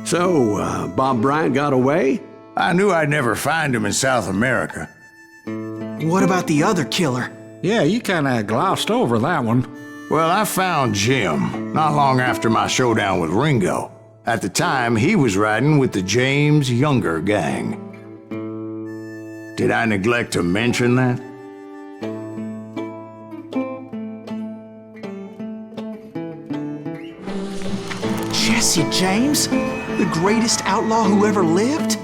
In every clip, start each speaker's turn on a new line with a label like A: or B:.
A: So, Bob Bryant got away?
B: I knew I'd never find him in South America.
C: What about the other killer?
D: Yeah, you kinda glossed over that one.
B: Well, I found Jim not long after my showdown with Ringo. At the time, he was riding with the James Younger gang. Did I neglect to mention that?
C: Jesse James? The greatest outlaw who ever lived?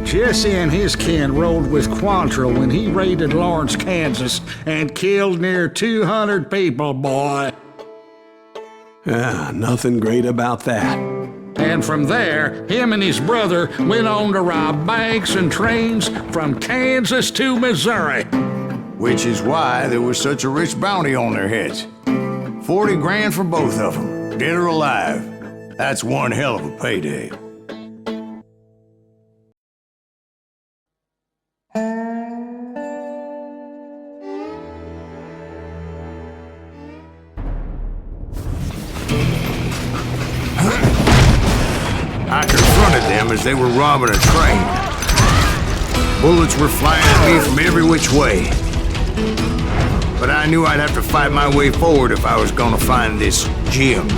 D: Jesse and his kin rode with Quantrill when he raided Lawrence, Kansas, and killed near 200 people, boy.
A: Nothing great about that.
D: And from there, him and his brother went on to rob banks and trains from Kansas to Missouri.
B: Which is why there was such a rich bounty on their heads. 40 grand for both of them, dead or alive. That's one hell of a payday. I confronted them as they were robbing a train. Bullets were flying at me from every which way. But I knew I'd have to fight my way forward if I was gonna find this Jim.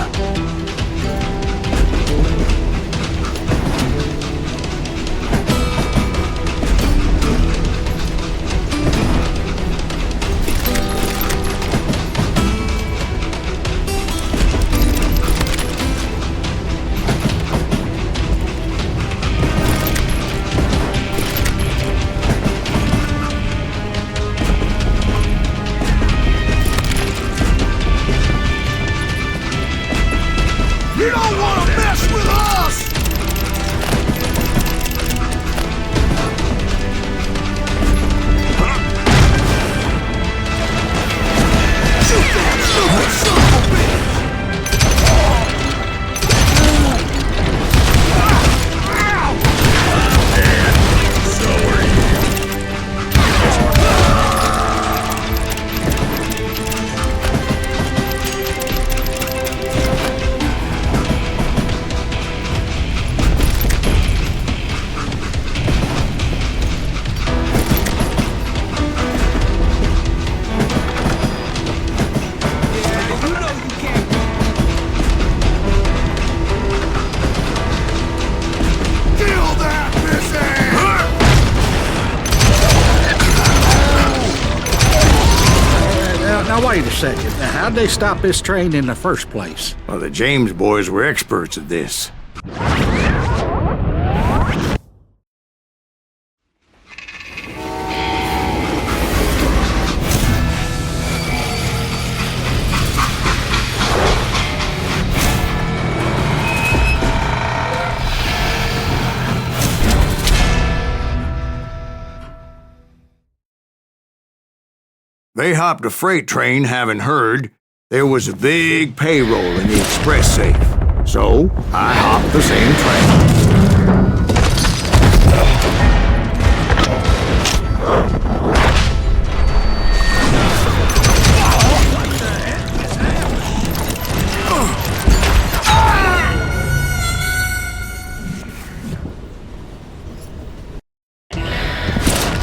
E: You don't want to mess with us! Shoot that stupid son of a bitch! And so are you.
D: Now wait a second. Now, how'd they stop this train in the first place?
B: Well, the James boys were experts at this. They hopped a freight train having heard there was a big payroll in the express safe. So, I hopped the same train.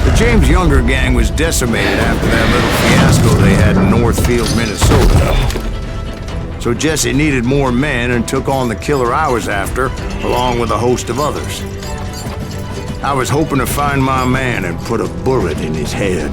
B: The James Younger gang was decimated after that little fiasco they had in Northfield, Minnesota. So Jesse needed more men and took on the killer I was after, along with a host of others. I was hoping to find my man and put a bullet in his head.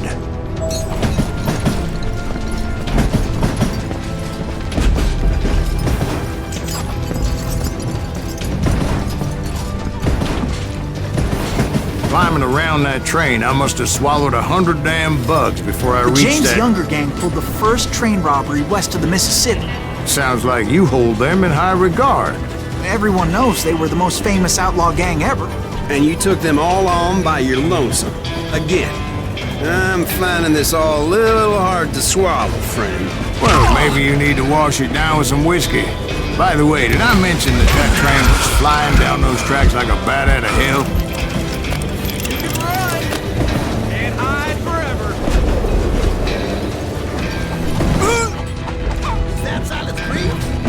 B: Climbing around that train, I must have swallowed 100 damn bugs before I reached that...
C: The James Younger gang pulled the first train robbery west of the Mississippi.
B: Sounds like you hold them in high regard.
C: Everyone knows they were the most famous outlaw gang ever.
A: And you took them all on by your lonesome. Again. I'm finding this all a little hard to swallow, friend.
B: Well, maybe you need to wash it down with some whiskey. By the way, did I mention that that train was flying down those tracks like a bat out of hell?
E: Is that Silence Creek?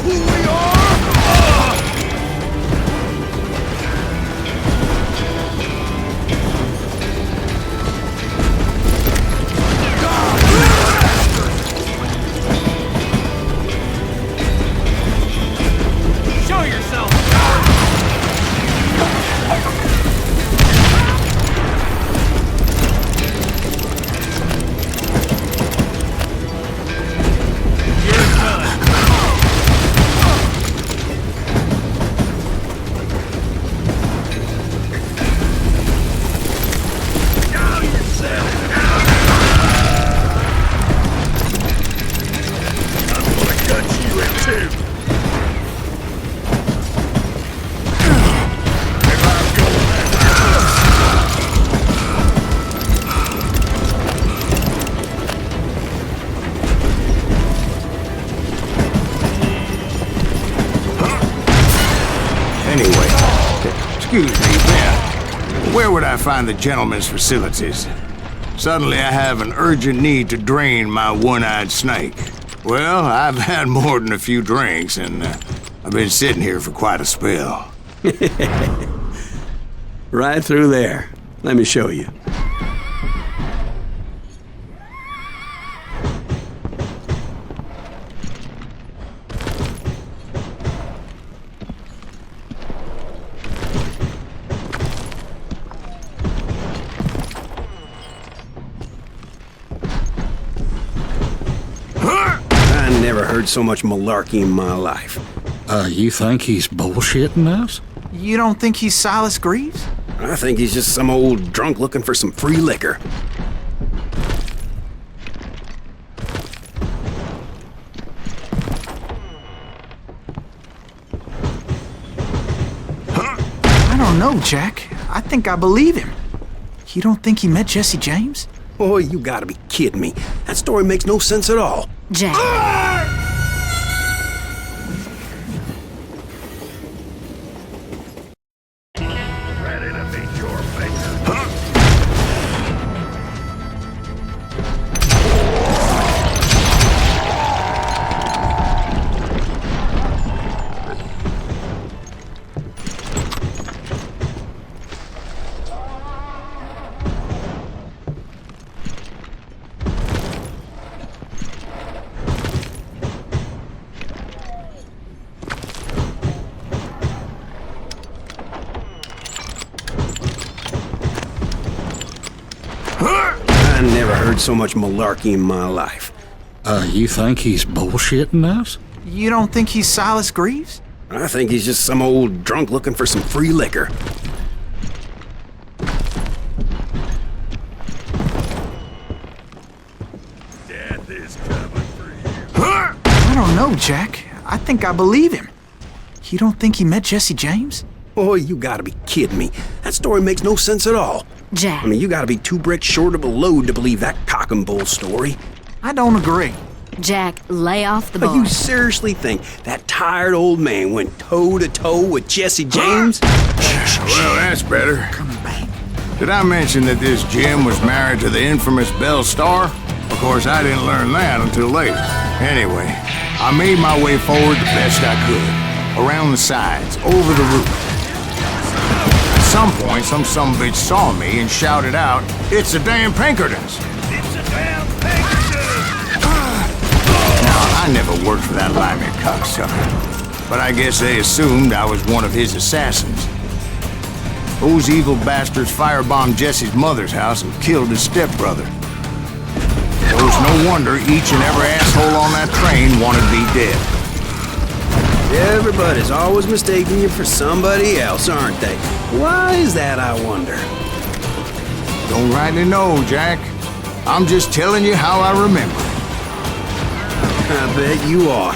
E: who we are?
F: Show yourself!
B: Excuse me, where would I find the gentleman's facilities? Suddenly I have an urgent need to drain my one-eyed snake. Well, I've had more than a few drinks, and I've been sitting here for quite a spell.
A: Right through there. Let me show you. I never heard so much malarkey in my life.
D: You think he's bullshitting us?
C: You don't think he's Silas Greaves?
A: I think he's just some old drunk looking for some free liquor.
C: I don't know, Jack. I think I believe him. You don't think he met Jesse James?
A: Boy, you gotta be kidding me. That story makes no sense at all.
G: Jack.
E: Ready to meet your fate.
A: I never heard so much malarkey in my life.
D: You think he's bullshitting us?
C: You don't think he's Silas Greaves?
A: I think he's just some old drunk looking for some free liquor.
E: Death is coming for you.
C: I don't know, Jack. I think I believe him. You don't think he met Jesse James?
A: Boy, you gotta be kidding me. That story makes no sense at all.
G: Jack.
A: I mean, you gotta be 2 bricks short of a load to believe that cock and bull story.
C: I don't agree.
G: Jack, lay off the
A: But
G: bar.
A: you seriously think that tired old man went toe-to-toe with Jesse James?
B: Well, that's better.
C: Coming back.
B: Did I mention that this Jim was married to the infamous Belle Starr? Of course, I didn't learn that until later. Anyway, I made my way forward the best I could. Around the sides, over the roof. At some point, some sumbitch saw me and shouted out, "It's the damn Pinkertons!"
E: It's a damn Pinkerton!
B: Now, I never worked for that limey cocksucker, but I guess they assumed I was one of his assassins. Those evil bastards firebombed Jesse's mother's house and killed his stepbrother. It was no wonder each and every asshole on that train wanted me dead.
A: Everybody's always mistaking you for somebody else, aren't they? Why is that, I wonder?
B: Don't rightly know, Jack. I'm just telling you how I remember.
A: I bet you are.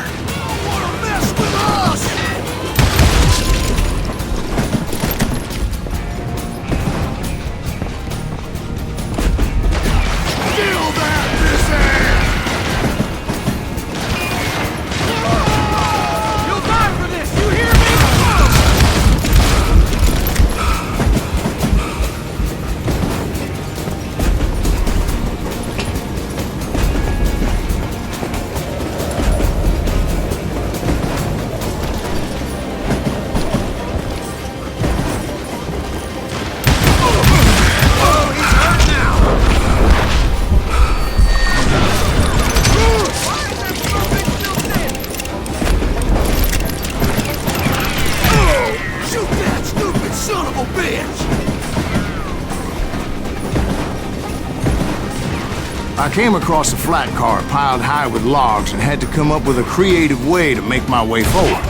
E: Wanna mess with us? Kill that disass!
F: You'll die for this, you hear me?
B: came across a flat car piled high with logs and had to come up with a creative way to make my way forward.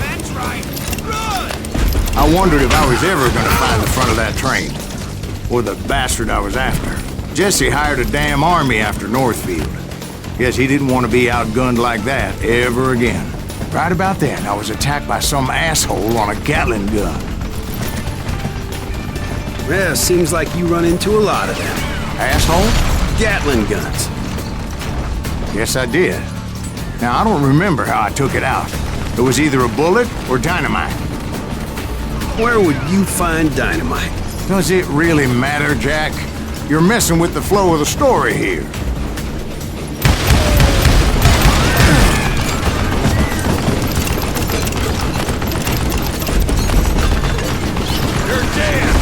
F: That's right. Run!
B: I wondered if I was ever gonna find the front of that train, or the bastard I was after. Jesse hired a damn army after Northfield. Guess he didn't want to be outgunned like that ever again. Right about then, I was attacked by some asshole on a Gatling gun.
A: Yeah, seems like you run into a lot of them.
B: Asshole?
A: Gatling guns.
B: Yes, I did. Now, I don't remember how I took it out. It was either a bullet or dynamite.
A: Where would you find dynamite?
B: Does it really matter, Jack? You're messing with the flow of the story here.
F: You're dead!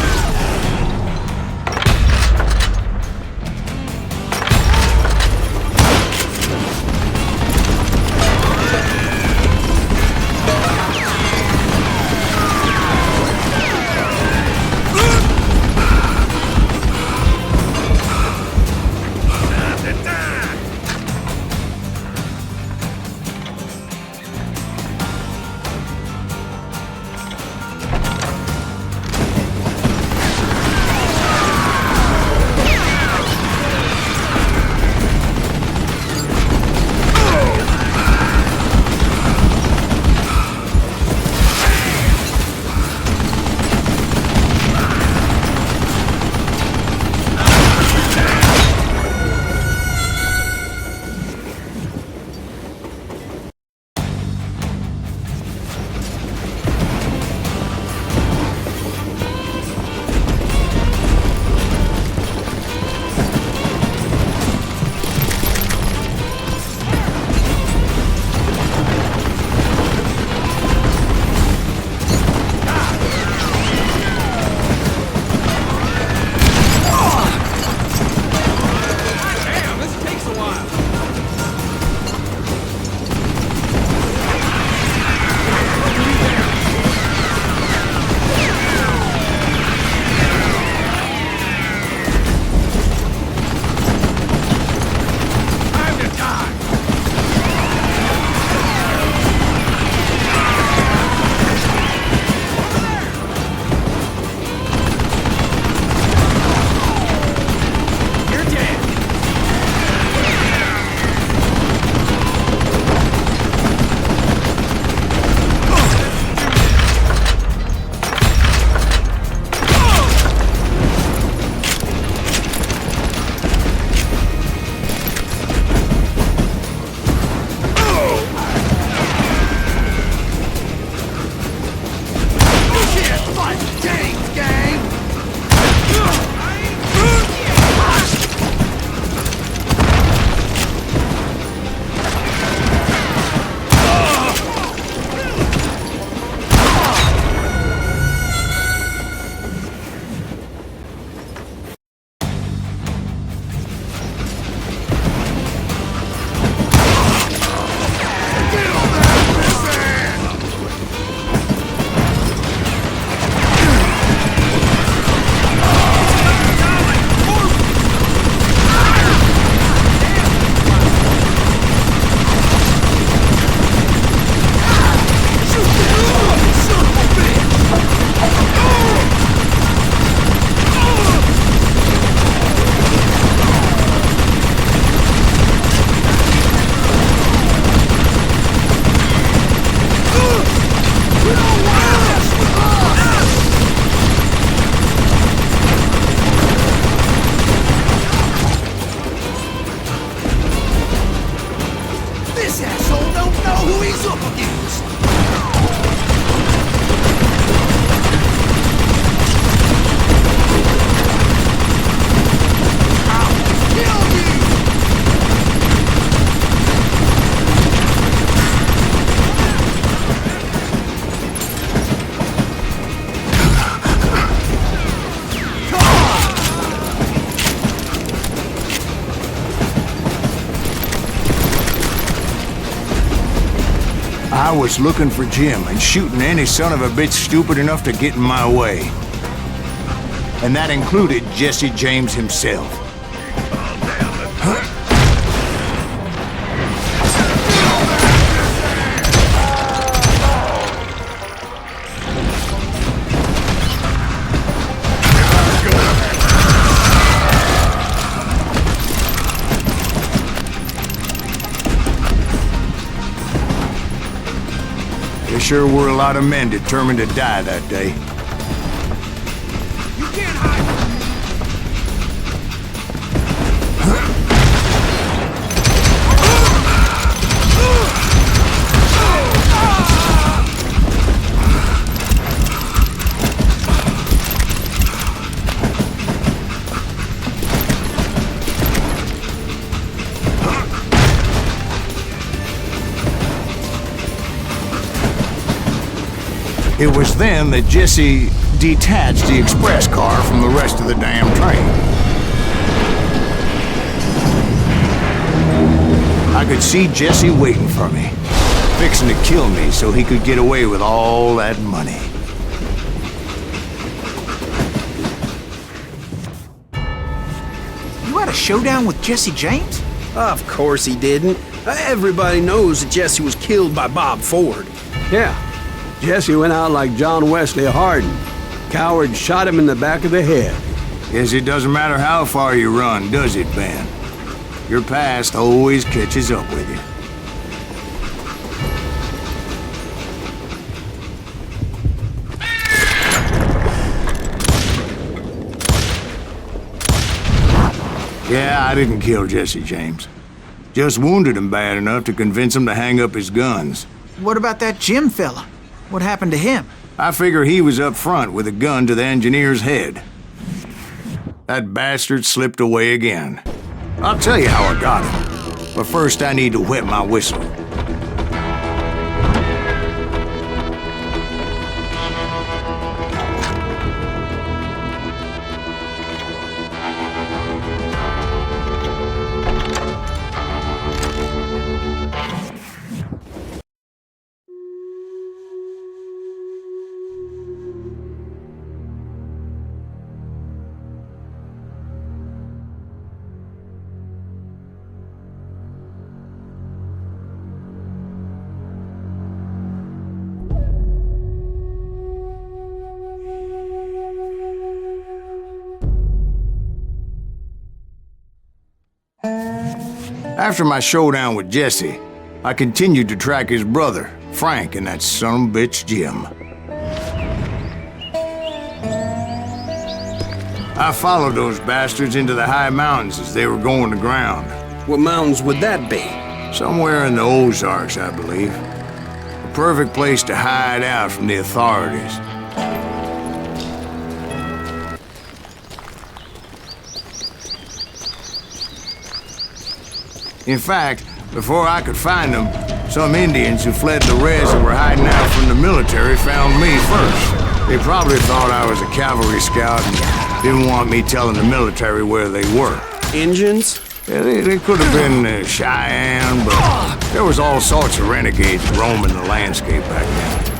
B: I was looking for Jim and shooting any son of a bitch stupid enough to get in my way. and that included Jesse James himself. There sure were a lot of men determined to die that day.
F: You can't hide from
B: It was then that Jesse detached the express car from the rest of the damn train. I could see Jesse waiting for me, fixing to kill me so he could get away with all that money.
C: You had a showdown with Jesse James?
A: Of course he didn't. Everybody knows that Jesse was killed by Bob Ford.
H: Yeah. Jesse went out like John Wesley Hardin. Coward shot him in the back of the head.
B: Guess it doesn't matter how far you run, does it, Ben? Your past always catches up with you. Yeah, I didn't kill Jesse James. Just wounded him bad enough to convince him to hang up his guns.
C: What about that Jim fella? What happened to him?
B: I figure he was up front with a gun to the engineer's head. That bastard slipped away again. I'll tell you how I got him. But first I need to wet my whistle. After my showdown with Jesse, I continued to track his brother, Frank, and that sumbitch Jim. I followed those bastards into the high mountains as they were going to ground.
A: What mountains would that be?
B: Somewhere in the Ozarks, I believe. A perfect place to hide out from the authorities. In fact, before I could find them, some Indians who fled the res and were hiding out from the military found me first. They probably thought I was a cavalry scout and didn't want me telling the military where they were.
A: Injuns?
B: Yeah, they could have been Cheyenne, but there was all sorts of renegades roaming the landscape back then.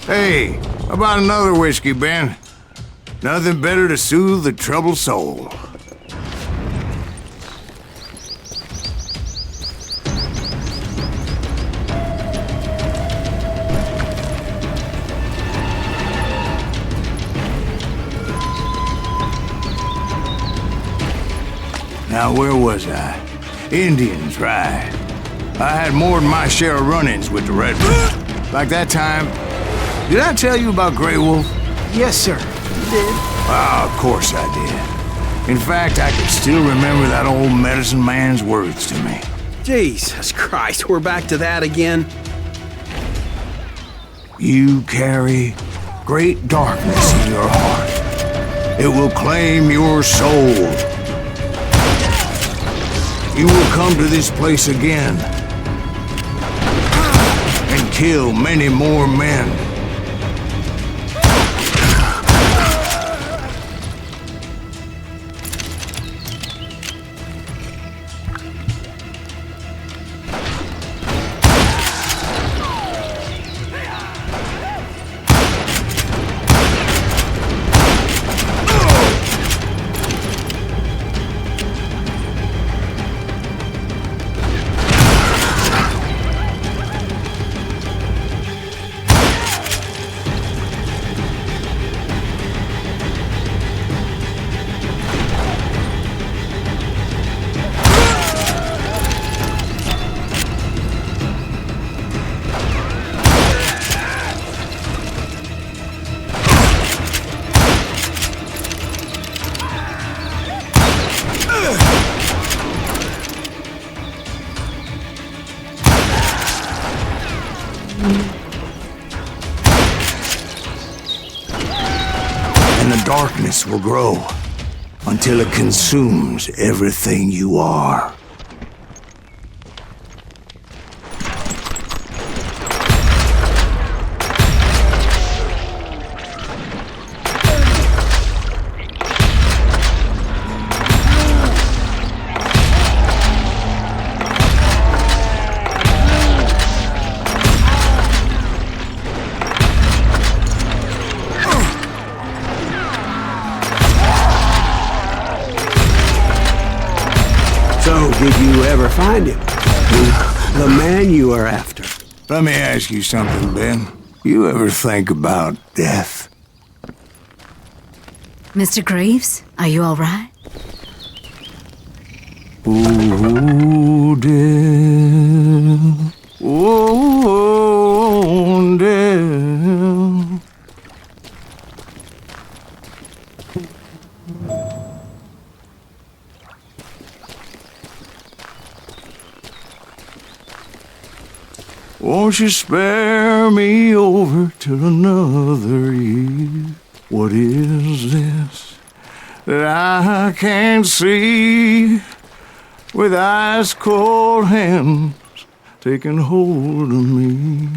B: Hey, how about another whiskey, Ben? Nothing better to soothe the troubled soul. Now, where was I? Indians, right. I had more than my share of run-ins with the redmen. Like that time. Did I tell you about Grey Wolf?
C: Yes, sir. You did.
B: Ah, of course I did. In fact, I can still remember that old medicine man's words to me.
A: Jesus Christ, we're back to that again?
B: You carry great darkness in your heart. It will claim your soul. You will come to this place again and kill many more men. And the darkness will grow until it consumes everything you are.
H: So, did you ever find him? The man you are after?
B: Let me ask you something, Ben. You ever think about death?
G: Mr. Greaves, are you all right?
B: Oh, death. Oh, death. Won't you spare me over till another year? What is this that I can't see with ice cold hands taking hold of me?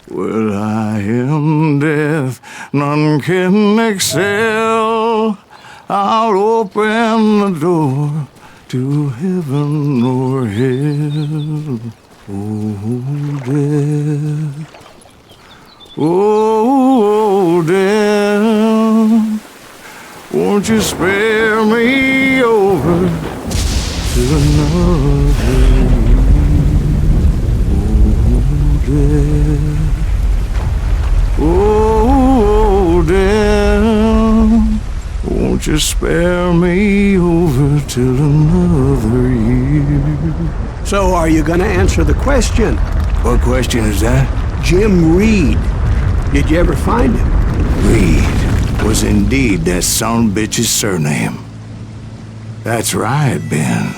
B: Well, I am death, none can excel. I'll open the door to heaven or hell. Oh, death. Oh, death. Won't you spare me over to another year? Oh, death. Oh, death. Won't you spare me over till another year?
H: So, are you gonna answer the question?
B: What question is that?
H: Jim Reed. Did you ever find him?
B: Reed was indeed that son-bitch's surname. That's right, Ben.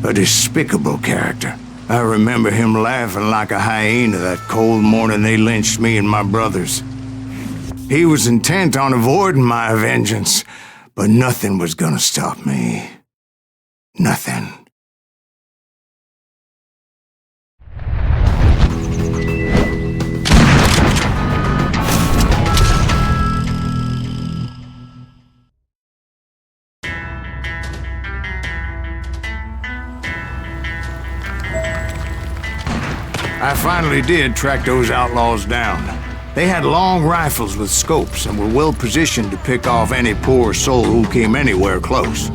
B: A despicable character. I remember him laughing like a hyena that cold morning they lynched me and my brothers. He was intent on avoiding my vengeance, but nothing was gonna stop me. Nothing. I finally did track those outlaws down. They had long rifles with scopes and were well positioned to pick off any poor soul who came anywhere close.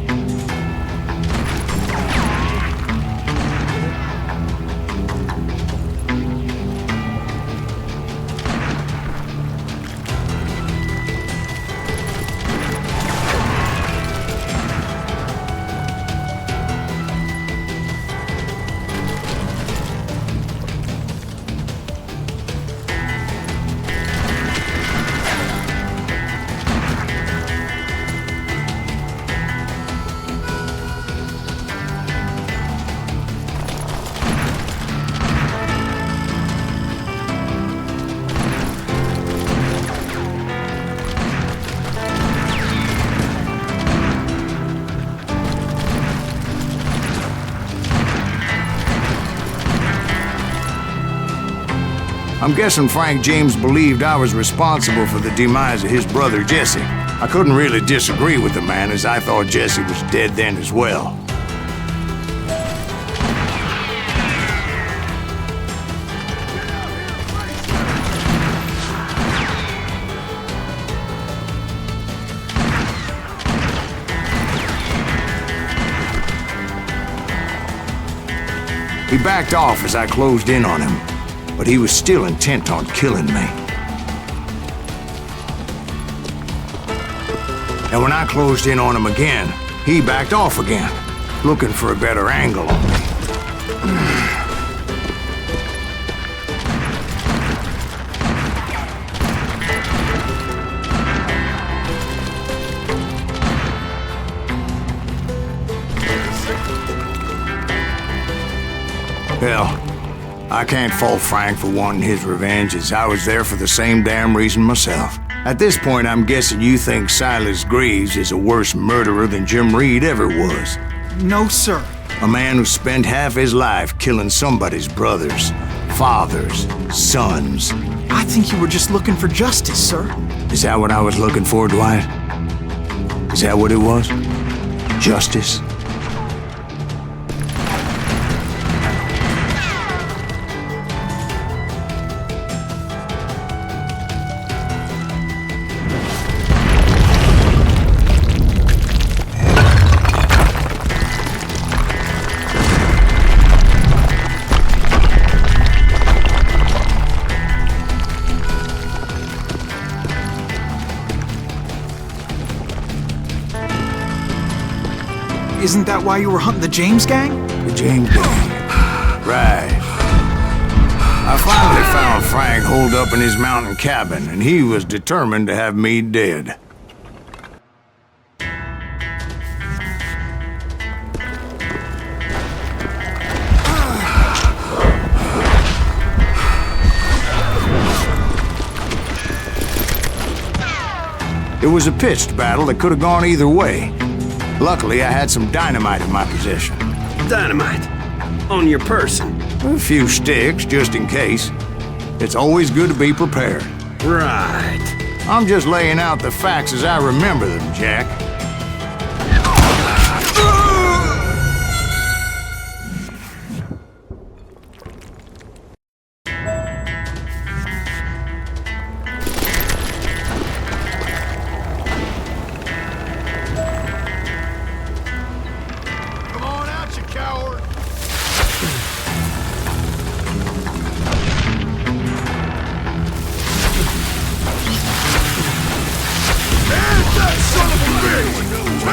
B: I'm guessing Frank James believed I was responsible for the demise of his brother Jesse. I couldn't really disagree with the man, as I thought Jesse was dead then as well. He backed off as I closed in on him, but he was still intent on killing me. And when I closed in on him again, he backed off again, looking for a better angle on me. Well, I can't fault Frank for wanting his revenge, as I was there for the same damn reason myself. At this point, I'm guessing you think Silas Greaves is a worse murderer than Jim Reed ever was.
C: No, sir.
B: A man who spent half his life killing somebody's brothers, fathers, sons.
C: I think you were just looking for justice, sir.
B: Is that what I was looking for, Dwight? Is that what it was? Justice?
C: Isn't that why you were hunting the James gang?
B: The James gang. Right. I finally found Frank holed up in his mountain cabin, and he was determined to have me dead. It was a pitched battle that could have gone either way. Luckily, I had some dynamite in my possession.
A: Dynamite? On your person?
B: A few sticks, just in case. It's always good to be prepared.
A: Right.
B: I'm just laying out the facts as I remember them, Jack.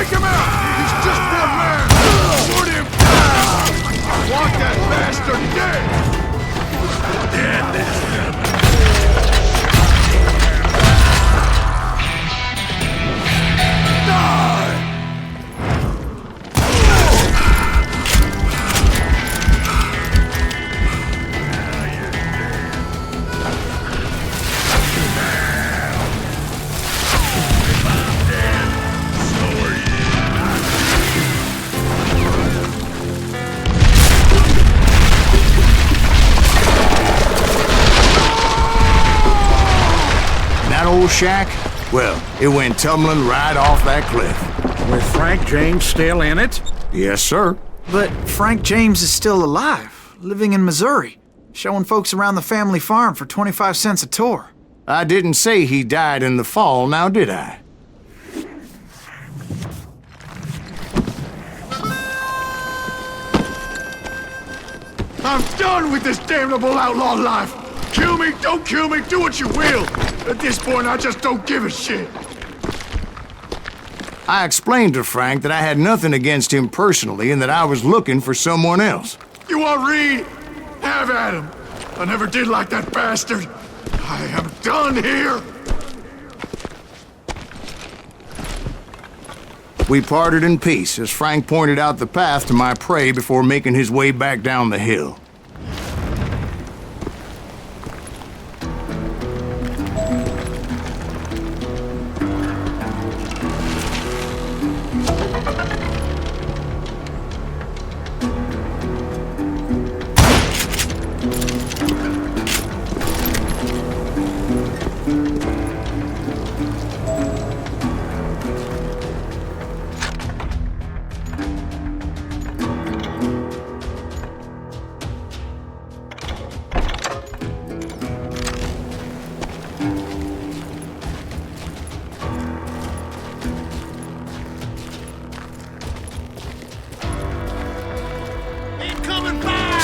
F: Take him out! He's just one man! Shoot him! I want that bastard dead! Dead,
B: Old shack? Well, it went tumbling right off that cliff.
D: With Frank James still in it?
B: Yes, sir.
C: But Frank James is still alive, living in Missouri, showing folks around the family farm for 25 cents a tour.
B: I didn't say he died in the fall, now did I?
F: I'm done with this damnable outlaw life! Kill me, don't kill me, do what you will! At this point, I just don't give a shit!
B: I explained to Frank that I had nothing against him personally and that I was looking for someone else.
F: You want Reed? Have at him! I never did like that bastard! I am done here!
B: We parted in peace as Frank pointed out the path to my prey before making his way back down the hill.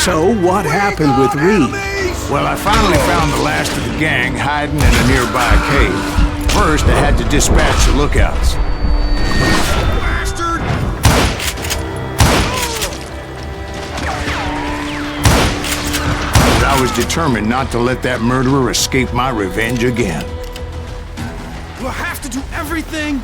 H: So, what happened with Reed?
B: Well, I finally found the last of the gang hiding in a nearby cave. First, I had to dispatch the lookouts.
F: Bastard!
B: But I was determined not to let that murderer escape my revenge again.
E: We'll have to do everything.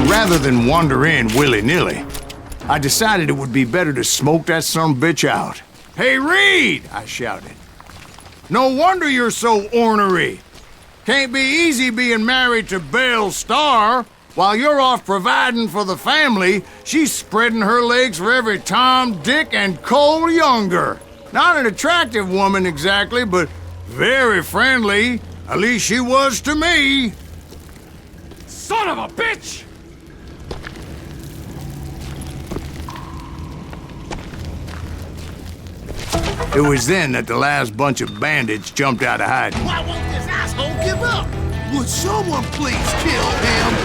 B: Rather than wander in willy-nilly, I decided it would be better to smoke that sumbitch out. "Hey, Reed!" I shouted. "No wonder you're so ornery. Can't be easy being married to Belle Starr. While you're off providing for the family, she's spreading her legs for every Tom, Dick, and Cole Younger. Not an attractive woman exactly, but very friendly. At least she was to me."
E: Son of a bitch!
B: It was then that the last bunch of bandits jumped out of hiding.
E: Why won't this asshole give up?
F: Would someone please kill him?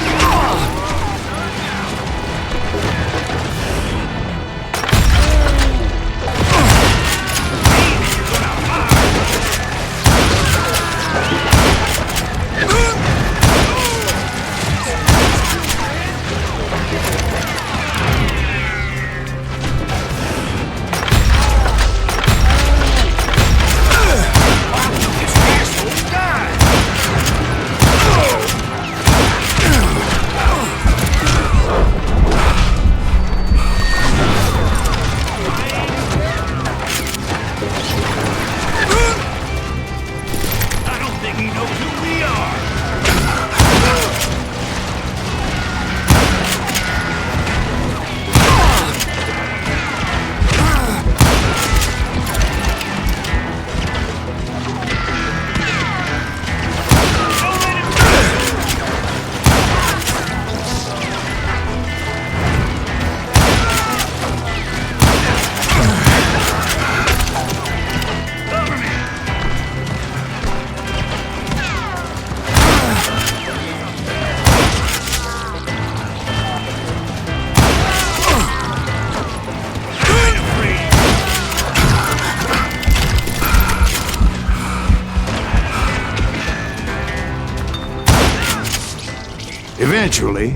B: Eventually,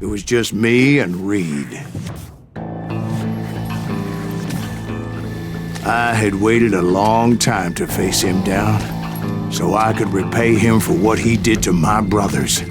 B: it was just me and Reed. I had waited a long time to face him down, so I could repay him for what he did to my brothers.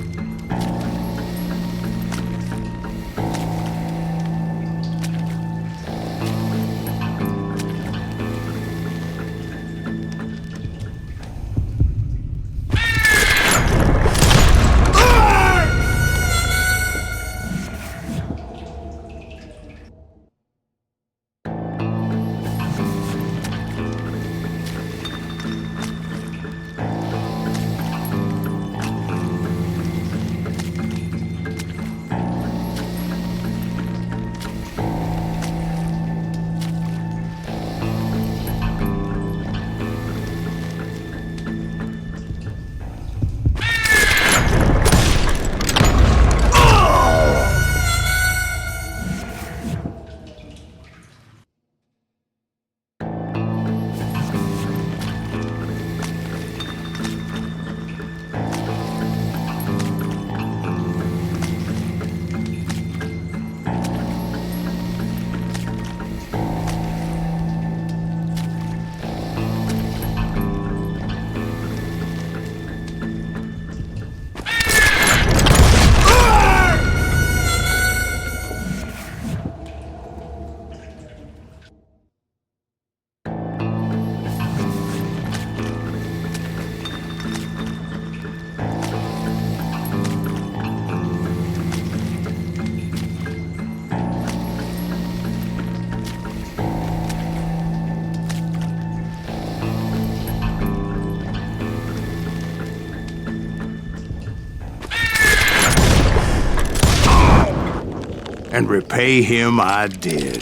B: and repay him I did.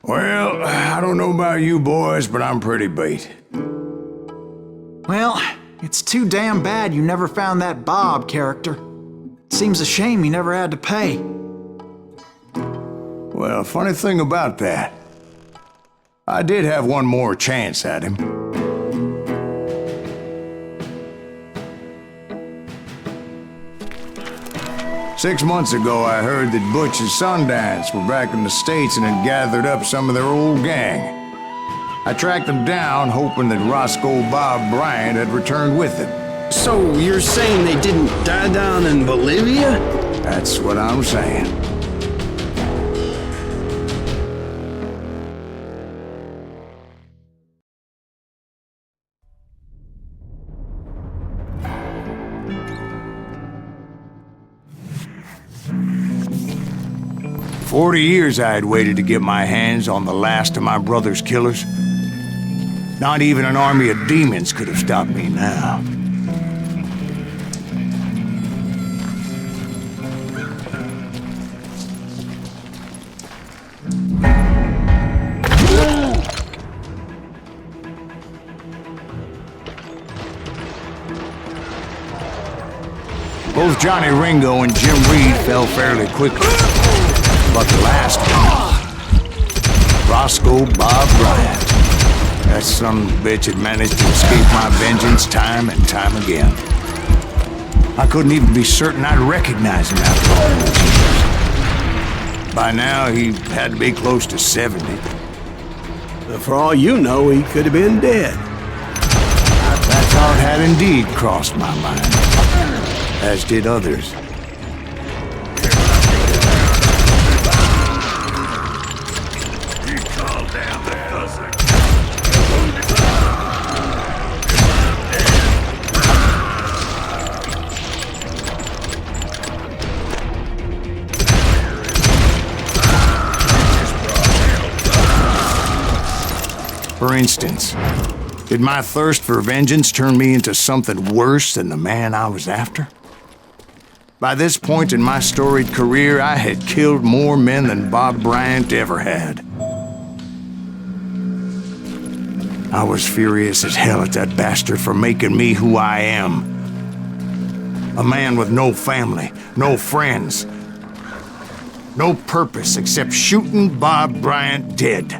B: Well, I don't know about you boys, but I'm pretty beat.
C: Well, it's too damn bad you never found that Bob character. Seems a shame you never had to pay.
B: Well, funny thing about that, I did have one more chance at him. Six months ago, I heard that Butch and Sundance were back in the States and had gathered up some of their old gang. I tracked them down, hoping that Roscoe Bob Bryant had returned with them.
A: So you're saying they didn't die down in Bolivia?
B: That's what I'm saying. For 40 years I had waited to get my hands on the last of my brother's killers. Not even an army of demons could have stopped me now. Both Johnny Ringo and Jim Reed fell fairly quickly. But the last one, Roscoe Bob Bryant, that son of a bitch had managed to escape my vengeance time and time again. I couldn't even be certain I'd recognize him after all those years. By now, he had to be close to 70.
H: For all you know, he could have been dead.
B: That thought had indeed crossed my mind, as did others. For instance, did my thirst for vengeance turn me into something worse than the man I was after? By this point in my storied career, I had killed more men than Bob Bryant ever had. I was furious as hell at that bastard for making me who I am. A man with no family, no friends, no purpose except shooting Bob Bryant dead.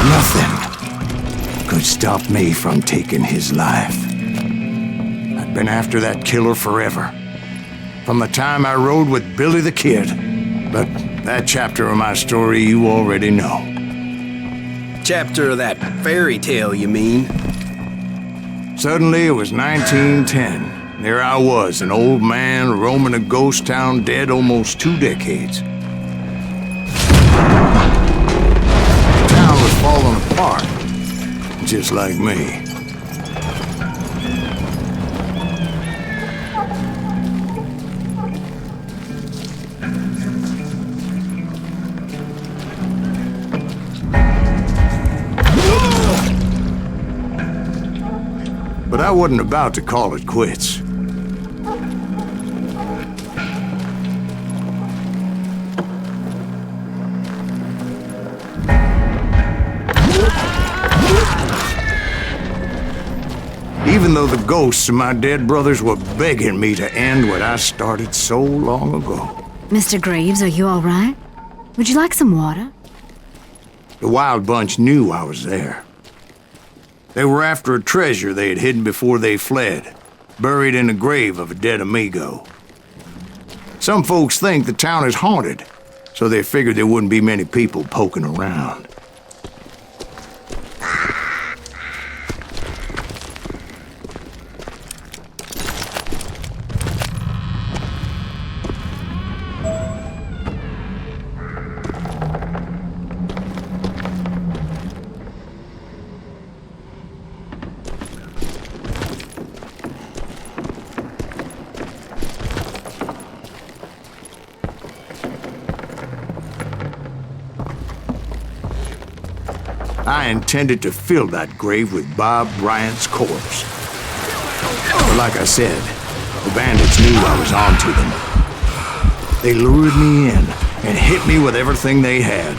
B: Nothing could stop me from taking his life. I'd been after that killer forever, from the time I rode with Billy the Kid. But that chapter of my story you already know.
A: Chapter of that fairy tale, you mean?
B: Suddenly it was 1910. There I was, an old man roaming a ghost town dead almost 2 decades. The town was falling apart, just like me. But I wasn't about to call it quits. Even though the ghosts of my dead brothers were begging me to end what I started so long ago.
G: Mr. Graves, are you all right? Would you like some water?
B: The Wild Bunch knew I was there. They were after a treasure they had hidden before they fled. buried in the grave of a dead amigo. Some folks think the town is haunted, so they figured there wouldn't be many people poking around. I intended to fill that grave with Bob Bryant's corpse. But like I said, the bandits knew I was onto them. They lured me in and hit me with everything they had.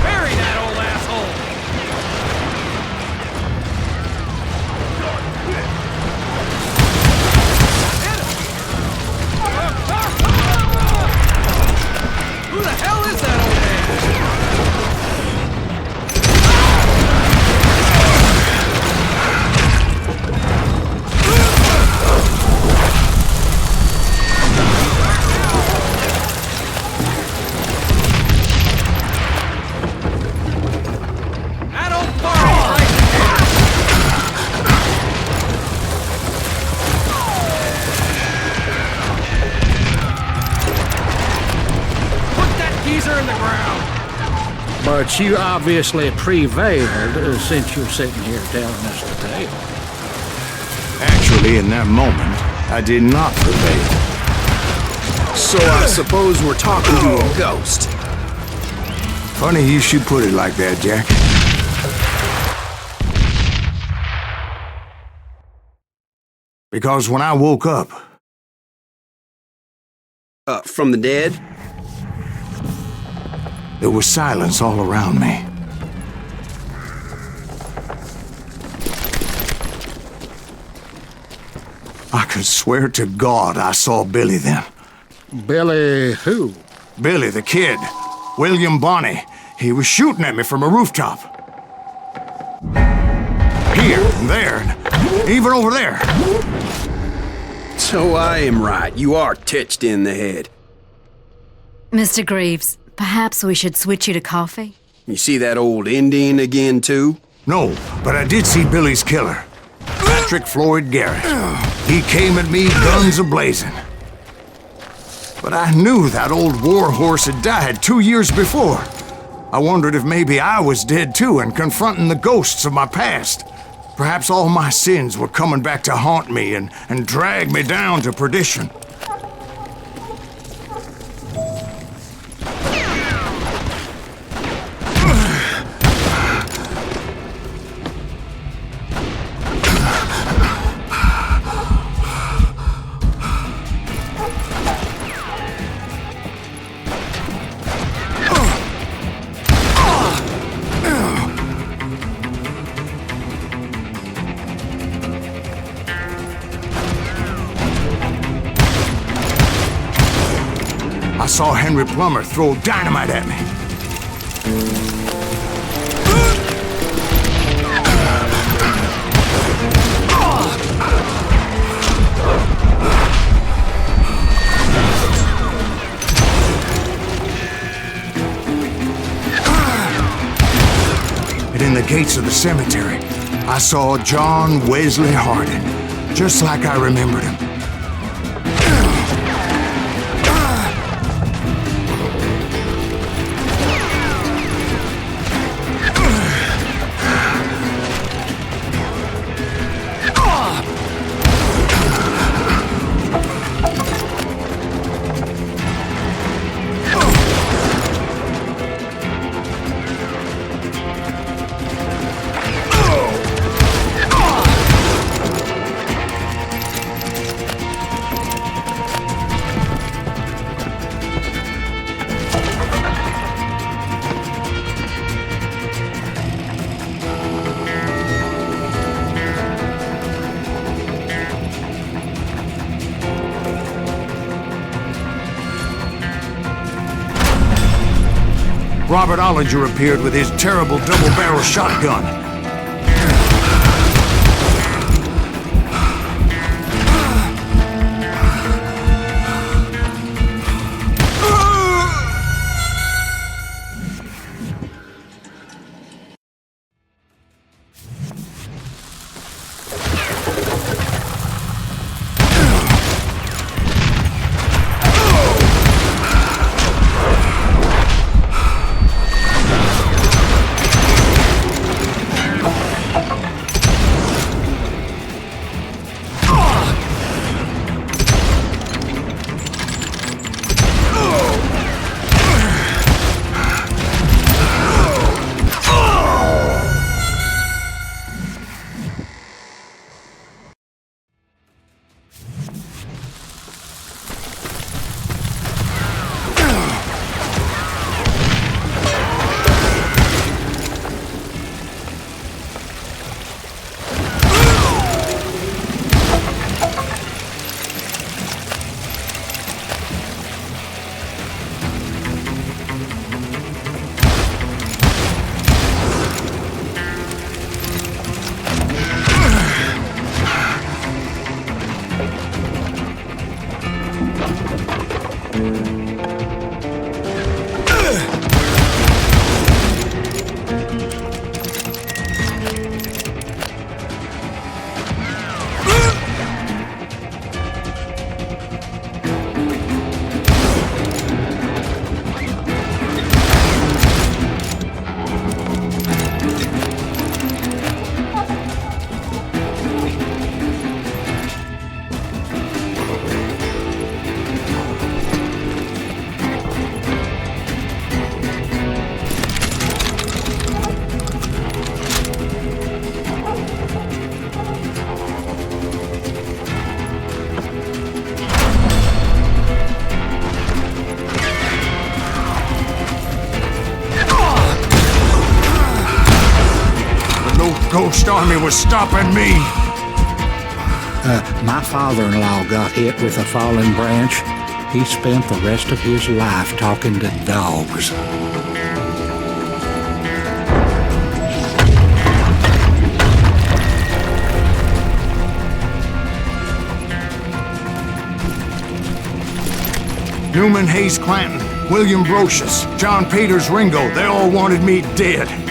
E: Bury that old asshole! Who the hell is that old man? That old farm right there! Put that geezer in the ground!
D: But you obviously prevailed since you're sitting here telling us the tale.
B: Actually, in that moment, I did not prevail.
A: So I suppose we're talking to a ghost.
B: Funny you should put it like that, Jack. Because when I woke up,
A: From the dead?
B: there was silence all around me. I could swear to God I saw Billy then.
D: Billy who?
B: Billy, the kid. William Bonney. He was shooting at me from a rooftop. Here and there, and even over there.
A: So I am right. You are titched in the head.
G: Mr. Greaves, perhaps we should switch you to coffee?
A: You see that old Indian again, too?
B: No, but I did see Billy's killer. Patrick Floyd Garrett. He came at me, guns a-blazing. But I knew that old war horse had died 2 years before. I wondered if maybe I was dead too and confronting the ghosts of my past. Perhaps all my sins were coming back to haunt me and drag me down to perdition. I saw Henry Plummer throw dynamite at me. And in the gates of the cemetery, I saw John Wesley Hardin, just like I remembered him. Robert Ollinger appeared with his terrible double-barrel shotgun. Ghost Army was stopping me.
D: My father-in-law got hit with a falling branch. He spent the rest of his life talking to dogs.
B: Newman Hayes Clanton, William Brocious, John Peters Ringo, they all wanted me dead.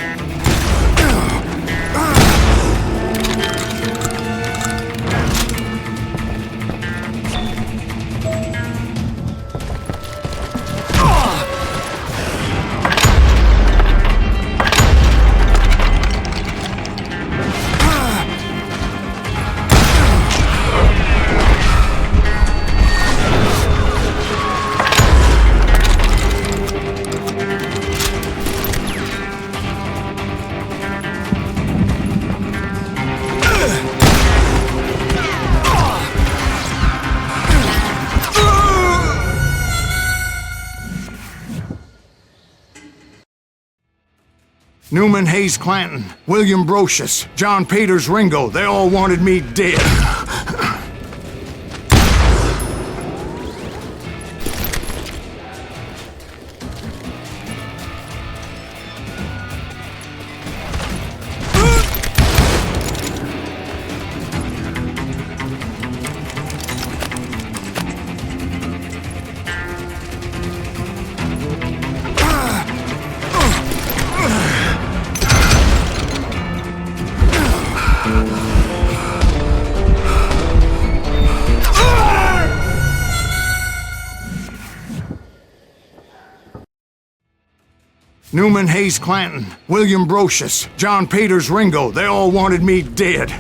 B: Newman Hayes Clanton, William Brocious, John Peters Ringo, they all wanted me dead. Newman Hayes Clanton, William Brocious, John Peters Ringo, they all wanted me dead.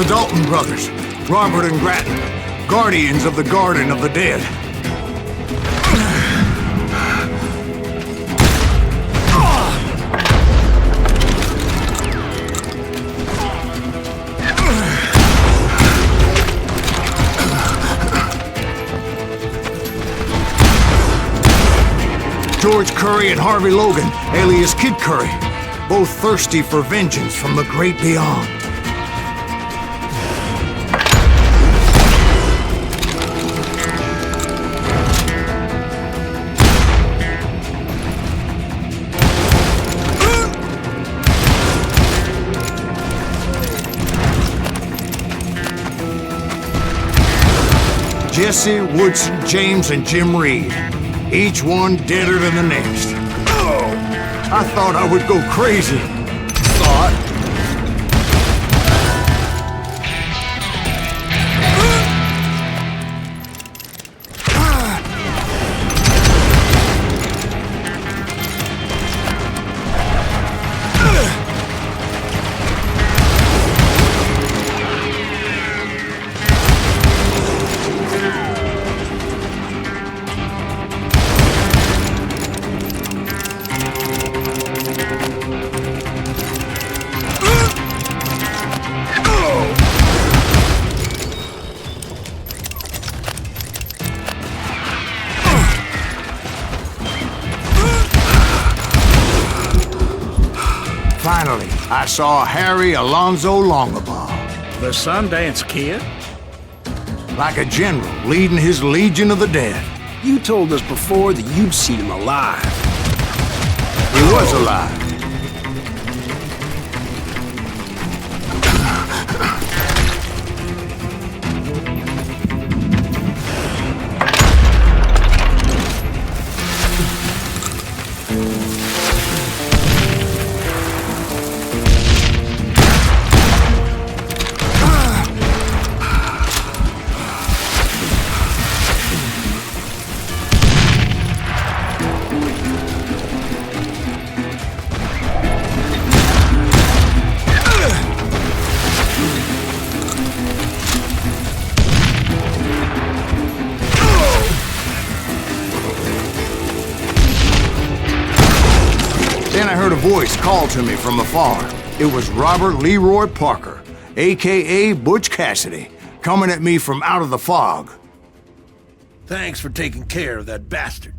B: Dalton brothers, Robert and Grattan, guardians of the Garden of the Dead. George Curry and Harvey Logan, alias Kid Curry, both thirsty for vengeance from the great beyond. Jesse, Woodson, James, and Jim Reed. Each one deader than the next. Oh, I thought I would go crazy. Finally, I saw Harry Alonzo Longabaugh.
D: The Sundance Kid?
B: Like a general leading his legion of the dead.
H: You told us before that you'd seen him alive.
B: He was alive. Then I heard a voice call to me from afar. It was Robert Leroy Parker, a.k.a. Butch Cassidy, coming at me from out of the fog.
E: Thanks for taking care of that bastard.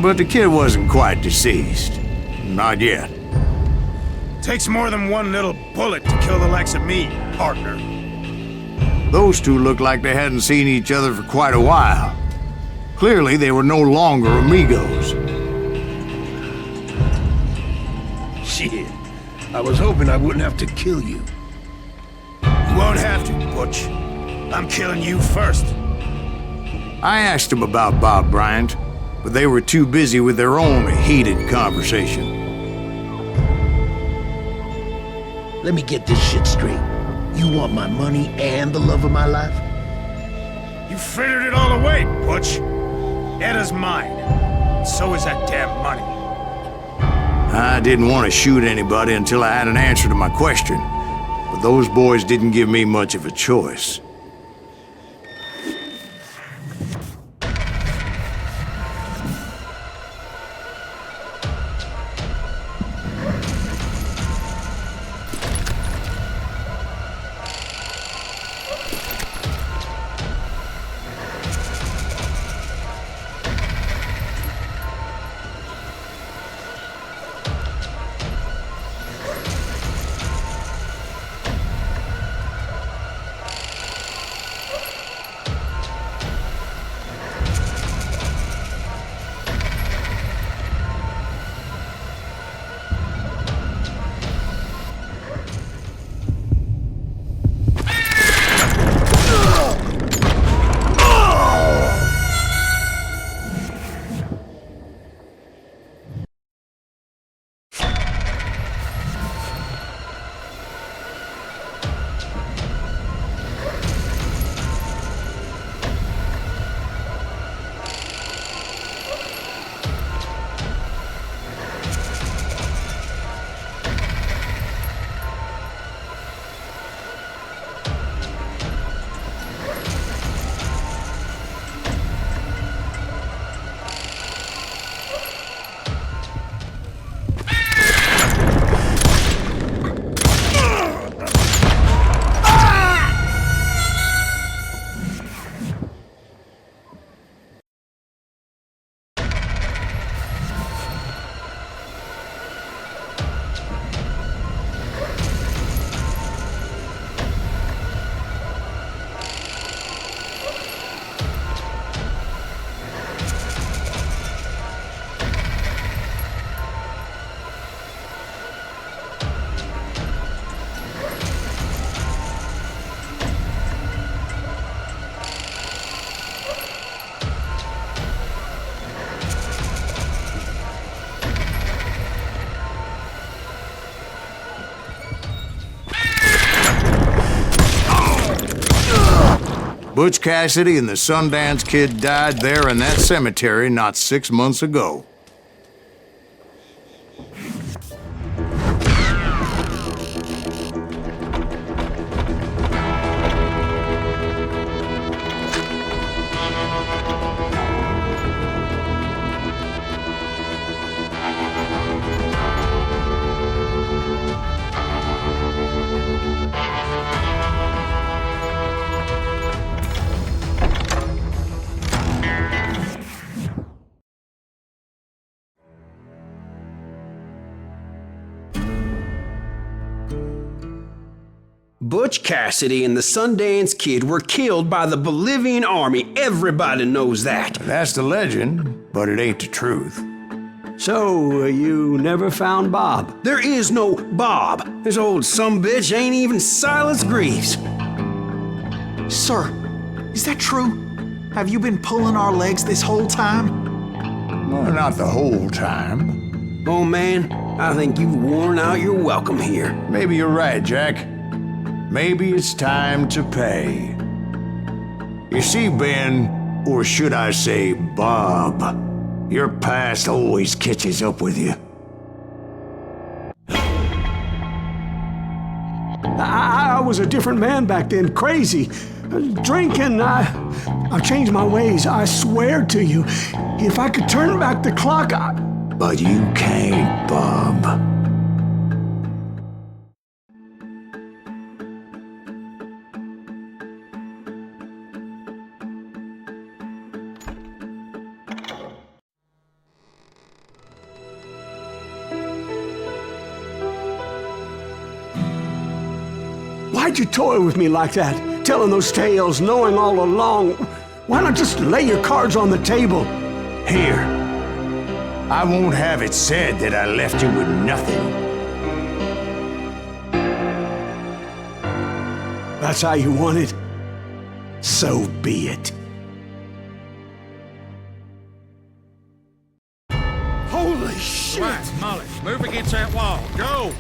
B: But the kid wasn't quite deceased. Not yet.
F: Takes more than one little bullet to kill the likes of me, partner.
B: Those two looked like they hadn't seen each other for quite a while. Clearly, they were no longer amigos.
E: Shit. I was hoping I wouldn't have to kill you.
F: You won't have to, Butch. I'm killing you first.
B: I asked him about Bob Bryant, but they were too busy with their own heated conversation.
E: Let me get this shit straight. You want my money and the love of my life?
F: You frittered it all away, Butch. Edda's mine. So is that damn money.
B: I didn't want to shoot anybody until I had an answer to my question, but those boys didn't give me much of a choice. Butch Cassidy and the Sundance Kid died there in that cemetery not 6 months ago.
A: Butch Cassidy and the Sundance Kid were killed by the Bolivian army. Everybody knows that.
B: That's the legend, but it ain't the truth.
H: So, you never found Bob?
A: There is no Bob. This old sumbitch ain't even Silas Greaves.
C: Sir, is that true? Have you been pulling our legs this whole time?
B: Well, not the whole time.
A: Oh man, I think you've worn out your welcome here.
B: Maybe you're right, Jack. Maybe it's time to pay. You see, Ben, or should I say Bob, your past always catches up with you.
H: I was a different man back then, crazy. Drinking, I've changed my ways, I swear to you. If I could turn back the clock,
B: But you can't, Bob.
H: Why'd you toy with me like that? Telling those tales, knowing all along. Why not just lay your cards on the table?
B: Here. I won't have it said that I left you with nothing.
H: That's how you want it? So be it. Holy shit!
D: Right, Molly, move against that wall. Go!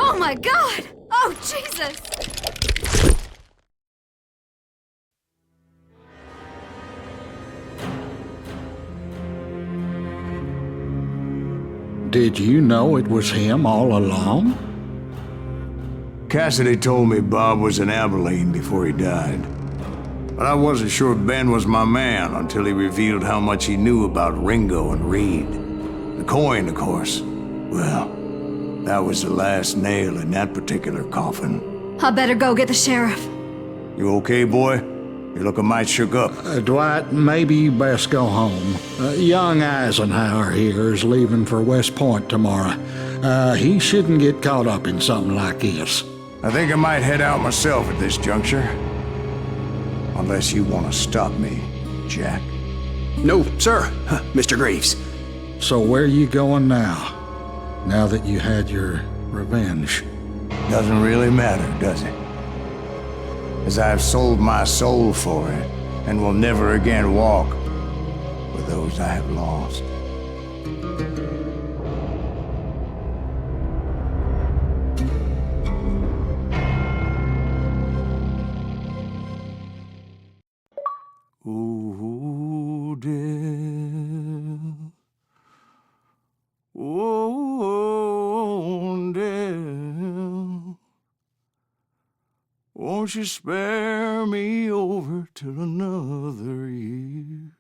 G: Oh my God! Oh, Jesus!
D: Did you know it was him all along?
B: Cassidy told me Bob was in Abilene before he died. But I wasn't sure Ben was my man until he revealed how much he knew about Ringo and Reed. The coin, of course. Well, that was the last nail in that particular coffin.
G: I better go get the sheriff.
B: You okay, boy? You're looking mighty shook up.
D: Dwight, maybe you best go home. Young Eisenhower here is leaving for West Point tomorrow. He shouldn't get caught up in something like this.
B: I think I might head out myself at this juncture. Unless you want to stop me, Jack.
A: No, sir, Mr. Greaves.
D: So where you going now? Now that you had your revenge?
B: Doesn't really matter, does it? As I've sold my soul for it, and will never again walk with those I have lost. Ooh, dear. Oh, dear. Won't you spare me over till another year?